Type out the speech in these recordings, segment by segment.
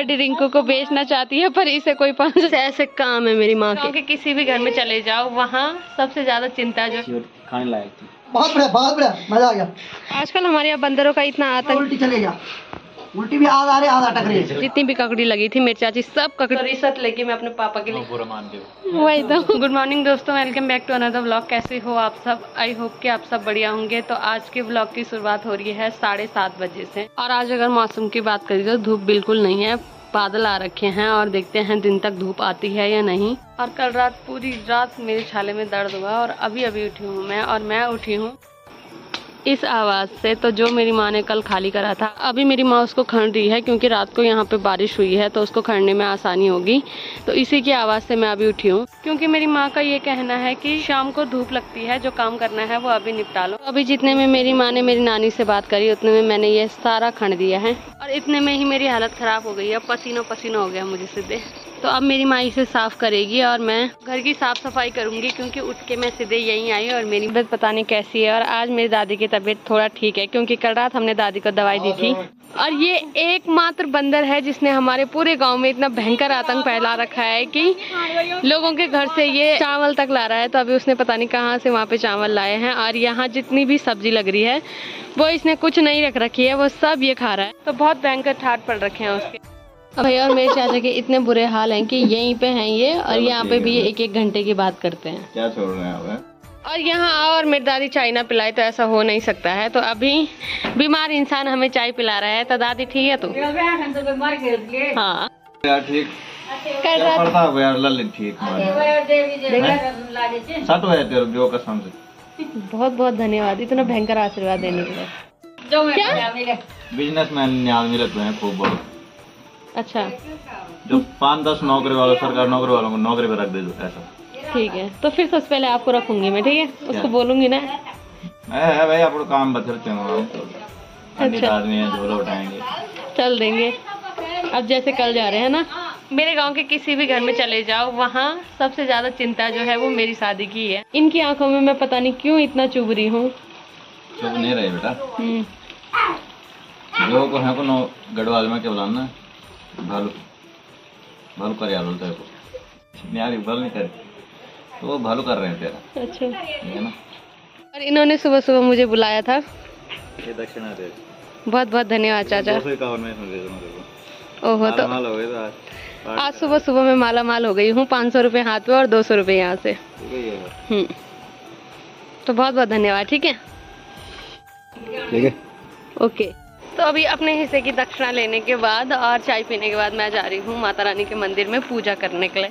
बड़ी रिंकू को बेचना चाहती है, पर इसे कोई ऐसे काम है मेरी माँ के। किसी भी घर में चले जाओ, वहाँ सबसे ज्यादा चिंता जो खाने लायक थी। बहुत बढ़िया मजा आ गया। आजकल हमारे यहाँ बंदरों का इतना आतंक। उल्टी चलेगा, उल्टी भी आधा आ रही आधा अटक रही है। जितनी भी ककड़ी लगी थी मेरी चाची सब ककड़ी रिश्वत लेके मैं अपने पापा के लिए पूरा मान वही तो। गुड मॉर्निंग दोस्तों, welcome back to another vlog. कैसे हो आप सब? आई होप कि आप सब बढ़िया होंगे। तो आज के व्लॉग की शुरुआत हो रही है 7:30 बजे से। और आज अगर मौसम की बात करें तो धूप बिल्कुल नहीं है, बादल आ रखे हैं और देखते हैं दिन तक धूप आती है या नहीं। और कल रात पूरी रात मेरे छाले में दर्द हुआ और अभी उठी हूँ मैं, और मैं उठी हूँ इस आवाज़ से। तो जो मेरी माँ ने कल खाली करा था, अभी मेरी माँ उसको खन रही है क्योंकि रात को यहाँ पे बारिश हुई है तो उसको खनने में आसानी होगी। तो इसी की आवाज़ से मैं अभी उठी हूँ, क्योंकि मेरी माँ का ये कहना है कि शाम को धूप लगती है, जो काम करना है वो अभी निपटा लो। अभी जितने में मेरी माँ ने मेरी नानी से बात करी उतने में मैंने ये सारा खन दिया है और इतने में ही मेरी हालत ख़राब हो गई है, पसीनो पसीनो हो गया मुझे सीधे। तो अब मेरी माँ इसे साफ करेगी और मैं घर की साफ सफाई करूंगी, क्योंकि उठ के मैं सीधे यहीं आई और मेरी तबीयत पता नहीं कैसी है। और आज मेरी दादी की तबीयत थोड़ा ठीक है, क्योंकि कल रात हमने दादी को दवाई दी थी। और ये एकमात्र बंदर है जिसने हमारे पूरे गांव में इतना भयंकर आतंक फैला रखा है कि लोगों के घर से ये चावल तक ला रहा है। तो अभी उसने पता नहीं कहाँ से वहाँ पे चावल लाए हैं, और यहाँ जितनी भी सब्जी लग रही है वो इसने कुछ नहीं रख रखी है, वो सब ये खा रहा है। तो बहुत भयंकर ठाट पड़ रखे हैं उसके। भैया और मेरे चाचा के इतने बुरे हाल हैं कि यहीं पे हैं ये, और यहाँ पे भी 1-1 घंटे की बात करते हैं। क्या छोड़ रहे हैं? और यहाँ आओ और मेरी दादी चाय ना पिलाए तो ऐसा हो नहीं सकता है। तो अभी बीमार इंसान हमें चाय पिला रहा है। तो दादी ठीक है तू? हाँ ठीक कर जो कसम से बहुत बहुत धन्यवाद इतना भयंकर आशीर्वाद देने के लिए। क्या बिजनेसमैन आदमी रहते हैं खूब बहुत। अच्छा, जो 5-10 नौकरी वालों, सरकार नौकरी वालों को नौकरी पे रख दे दो ऐसा। ठीक है, तो फिर सबसे पहले आपको रखूंगी मैं, ठीक है? उसको बोलूंगी ना है भाई आपको काम बदलते हैं। अच्छा आदमी है, झोला उठाएंगे, चल देंगे। अब जैसे कल जा रहे हैं ना, मेरे गांव के किसी भी घर में चले जाओ, वहाँ सबसे ज्यादा चिंता जो है वो मेरी शादी की है। इनकी आंखों में मैं पता नहीं क्यों इतना चुभ रही हूँ। चुभ नहीं रहे बेटा, जो को है को गढ़वाल में क्या बुलाना भालू भालू कर यार बोलते को यार भालू नहीं कर तो वो भालू कर रहे हैं तेरा। अच्छा है ना। और इन्होंने सुबह सुबह मुझे बुलाया था। ये दक्षिणा दे। बहुत बहुत धन्यवाद चाचा। ओहो, तो आज सुबह सुबह मैं माला माल हो गई हूँ। 500 रुपये हाथ में और 200 रुपये यहाँ से। तो बहुत बहुत धन्यवाद। ठीक है, ठीक है, ओके। तो अभी अपने हिस्से की दक्षिणा लेने के बाद और चाय पीने के बाद मैं जा रही हूँ माता रानी के मंदिर में पूजा करने के लिए।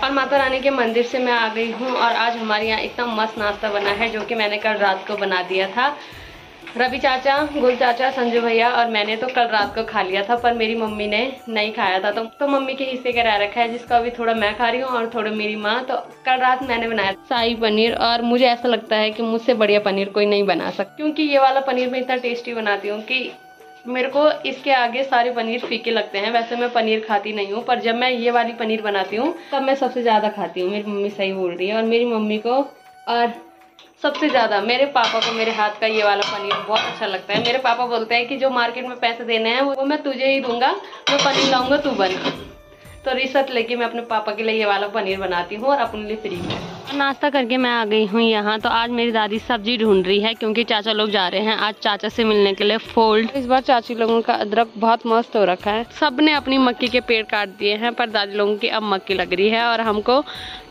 और माता रानी के मंदिर से मैं आ गई हूँ और आज हमारे यहाँ इतना मस्त नाश्ता बना है, जो कि मैंने कल रात को बना दिया था। रवि चाचा, गुल चाचा, संजू भैया और मैंने तो कल रात को खा लिया था, पर मेरी मम्मी ने नहीं खाया था। तो मम्मी के हिस्से का रह रखा है, जिसका अभी थोड़ा मैं खा रही हूँ और थोड़ा मेरी माँ। तो कल रात मैंने बनाया शाही पनीर, और मुझे ऐसा लगता है कि मुझसे बढ़िया पनीर कोई नहीं बना सकता, क्योंकि ये वाला पनीर मैं इतना टेस्टी बनाती हूँ कि मेरे को इसके आगे सारे पनीर फीके लगते हैं। वैसे मैं पनीर खाती नहीं हूँ, पर जब मैं ये वाली पनीर बनाती हूँ तब मैं सबसे ज़्यादा खाती हूँ। मेरी मम्मी सही बोल रही है। और मेरी मम्मी को और सबसे ज़्यादा मेरे पापा को मेरे हाथ का ये वाला पनीर बहुत अच्छा लगता है। मेरे पापा बोलते हैं कि जो मार्केट में पैसे देने हैं वो मैं तुझे ही दूंगा, जो पनीर लाऊंगा तू बना। तो रिश्वत लेके मैं अपने पापा के लिए ये वाला पनीर बनाती हूँ और अपने लिए फ्री में। नाश्ता करके मैं आ गई हूँ यहाँ। तो आज मेरी दादी सब्जी ढूंढ रही है, क्योंकि चाचा लोग जा रहे हैं आज चाचा से मिलने के लिए फोल्ड। इस बार चाची लोगों का अदरक बहुत मस्त हो रखा है। सब ने अपनी मक्की के पेड़ काट दिए हैं, पर दादी लोगों की अब मक्की लग रही है और हमको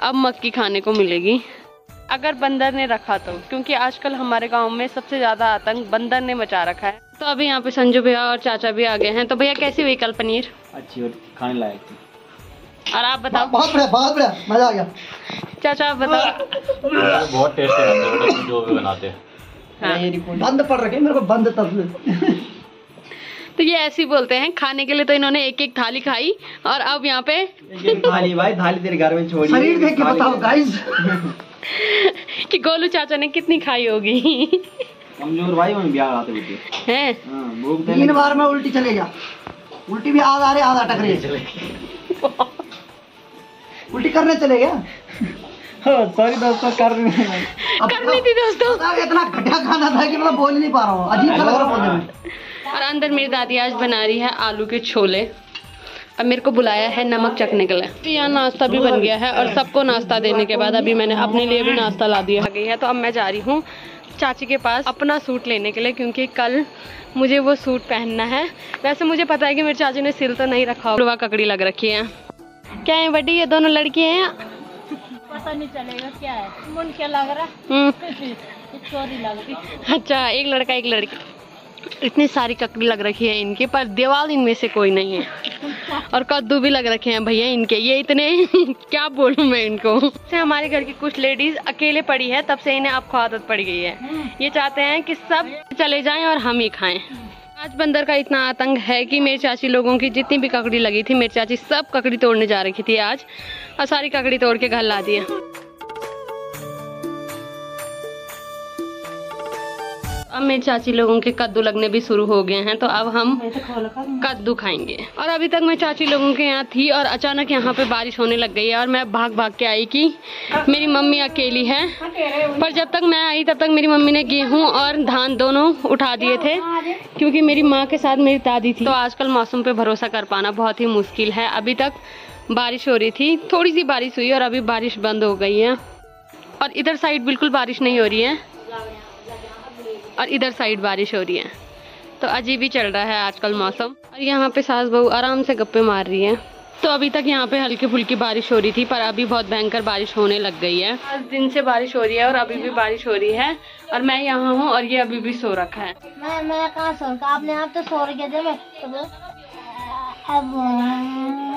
अब मक्की खाने को मिलेगी, अगर बंदर ने रखा तो। क्योंकि आजकल हमारे गांव में सबसे ज्यादा आतंक बंदर ने मचा रखा है। तो अभी यहाँ पे संजू भैया और चाचा भी आ गए हैं। तो भैया कैसी हुई कल पनीर? अच्छी और खाने लायक थी। और आप बताओ? बहुत बढ़िया मजा आ गया। चाचा आप बताओ? बहुत टेस्टी बनते हैं जो भी बनाते हैं। हाँ। बंद पड़ रखे मेरे को, बंद तब। तो ये ऐसे ही बोलते हैं। खाने के लिए तो इन्होंने 1-1 थाली खाई, और अब यहाँ पे थाली भाई थाली तेरे घर में छोड़ी। शरीर देख के बताओ गाइस कि गोलू चाचा ने कितनी खाई होगी। कमजोर भाई में ब्याह आते हैं। 3 बार में उल्टी चलेगा, उल्टी भी आधा आ रही आधा अटक रही है। उल्टी करने चले गया। सॉरी दोस्तों, करनी थी दोस्तों। इतना घटिया खाना था कि मैं बोल नहीं पा रहा हूँ, अजीब सा लग रहा बोलने में। और अंदर मेरी दादी आज बना रही है आलू के छोले। अब मेरे को बुलाया है नमक चखने के लिए। तो यहाँ नाश्ता भी बन गया है और सबको नाश्ता देने के बाद अभी मैंने अपने लिए भी नाश्ता ला दिया गई है। तो अब मैं जा रही हूँ चाची के पास अपना सूट लेने के लिए, क्योंकि कल मुझे वो सूट पहनना है। वैसे मुझे पता है कि मेरी चाची ने सिल तो नहीं रखा, हुआ ककड़ी लग रखी है। क्या है बड़ी, ये दोनों लड़की हैं? पता नहीं चलेगा क्या है, मुन क्या लग रहा चोरी लग रही। अच्छा, एक लड़का एक लड़की, इतनी सारी ककड़ी लग रखी है इनकी, पर देवाल इनमें से कोई नहीं है। और कद्दू भी लग रखे हैं भैया इनके, ये इतने क्या बोलूं मैं इनको। से हमारे घर की कुछ लेडीज अकेले पड़ी है, तब से इन्हें आपको आदत पड़ गई है। ये चाहते हैं कि सब चले जाएं और हम ही खाएं। आज बंदर का इतना आतंक है कि मेरी चाची लोगों की जितनी भी ककड़ी लगी थी, मेरी चाची सब ककड़ी तोड़ने जा रही थी आज, और सारी ककड़ी तोड़ के घर ला दिया। अब मेरी चाची लोगों के कद्दू लगने भी शुरू हो गए हैं, तो अब हम कद्दू खाएंगे। और अभी तक मैं चाची लोगों के यहाँ थी और अचानक यहाँ पे बारिश होने लग गई है, और मैं भाग भाग के आई कि मेरी मम्मी अकेली है। पर जब तक मैं आई तब तक मेरी मम्मी ने गेहूं और धान दोनों उठा दिए थे, क्योंकि मेरी माँ के साथ मेरी दादी थी। तो आजकल मौसम पे भरोसा कर पाना बहुत ही मुश्किल है। अभी तक बारिश हो रही थी, थोड़ी सी बारिश हुई और अभी बारिश बंद हो गई है। और इधर साइड बिल्कुल बारिश नहीं हो रही है और इधर साइड बारिश हो रही है। तो अजीब ही चल रहा है आजकल मौसम। और यहाँ पे सास बहू आराम से गप्पे मार रही है। तो अभी तक यहाँ पे हल्की फुल्की बारिश हो रही थी, पर अभी बहुत भयंकर बारिश होने लग गई है। 5 दिन से बारिश हो रही है और अभी भी बारिश हो रही है, और मैं यहाँ हूँ और ये अभी भी सो रखा है। मैं कहाँ सो रखा, आपने आप तो सो रखे थे। मैं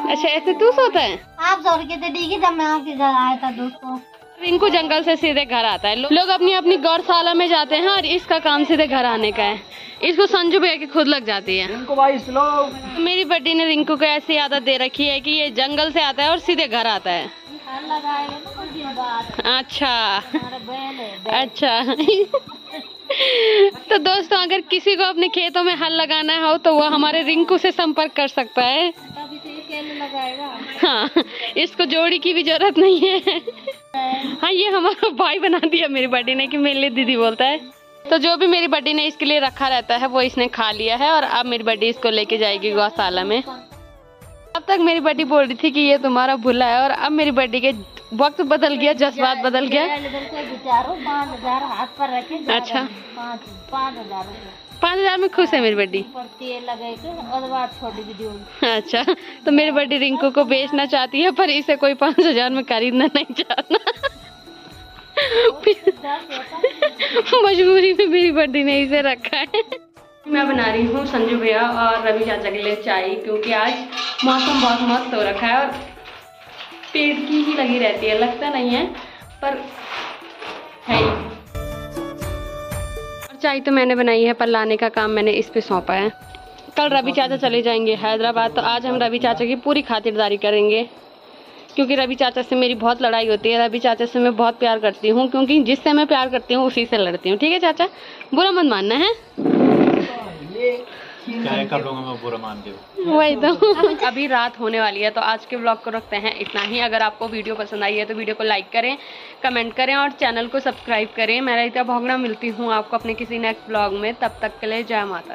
अच्छा, ऐसे तू सोता है? आप सो रखे थे, ठीक है। जब मैं आपके घर आया था दोस्तों, रिंकू जंगल से सीधे घर आता है। लोग अपनी अपनी गौशाला में जाते हैं और इसका काम सीधे घर आने का है। इसको संजू भैया की खुद लग जाती है। रिंकू भाई स्लो। मेरी बड्डी ने रिंकू को ऐसी आदत दे रखी है कि ये जंगल से आता है और सीधे घर आता है। अच्छा अच्छा। तो दोस्तों, अगर किसी को अपने खेतों में हल लगाना हो तो वो हमारे रिंकू से संपर्क कर सकता है। हाँ, इसको जोड़ी की भी जरूरत नहीं है। हाँ, ये हमारा भाई बना दिया मेरी बड्डी ने कि मेरे लिए दीदी बोलता है। तो जो भी मेरी बड्डी ने इसके लिए रखा रहता है वो इसने खा लिया है, और अब मेरी बड्डी इसको लेके जाएगी गौशाला में। अब तक मेरी बड्डी बोल रही थी कि ये तुम्हारा भुला है, और अब मेरी बड्डी के वक्त बदल गया, जज्बात बदल गया। 5,000 हाथ पर रखे। अच्छा, 5,000 5,000 में खुश है मेरी बड्डी। तेल लगे और बाद छोटी वीडियो। अच्छा, तो मेरी बड्डी रिंकू को बेचना चाहती है, पर इसे कोई 5,000 में खरीदना नहीं चाहता। मजबूरी में मेरी बड्डी ने इसे रखा है। मैं बना रही हूँ संजू भैया और रवि चाचा के लिए चाय, क्योंकि आज मौसम बहुत मस्त हो रखा है और पेट की ही लगी रहती है, लगता नहीं है पर है ही। और चाय तो मैंने बनाई है, पर लाने का काम मैंने इस पे सौंपा है। कल रवि चाचा चले जाएंगे हैदराबाद, तो आज हम रवि चाचा की पूरी खातिरदारी करेंगे, क्योंकि रवि चाचा से मेरी बहुत लड़ाई होती है। रवि चाचा से मैं बहुत प्यार करती हूँ, क्योंकि जिससे मैं प्यार करती हूँ उसी से लड़ती हूँ। ठीक है चाचा, बुरा मत मानना है। क्या कर लूँगा मैं, बुरा मान के। वही तो। अभी रात होने वाली है, तो आज के ब्लॉग को रखते हैं इतना ही। अगर आपको वीडियो पसंद आई है तो वीडियो को लाइक करें, कमेंट करें और चैनल को सब्सक्राइब करें। मैं रीता भोगड़ा, मिलती हूँ आपको अपने किसी नेक्स्ट ब्लॉग में। तब तक के लिए जय माता दी।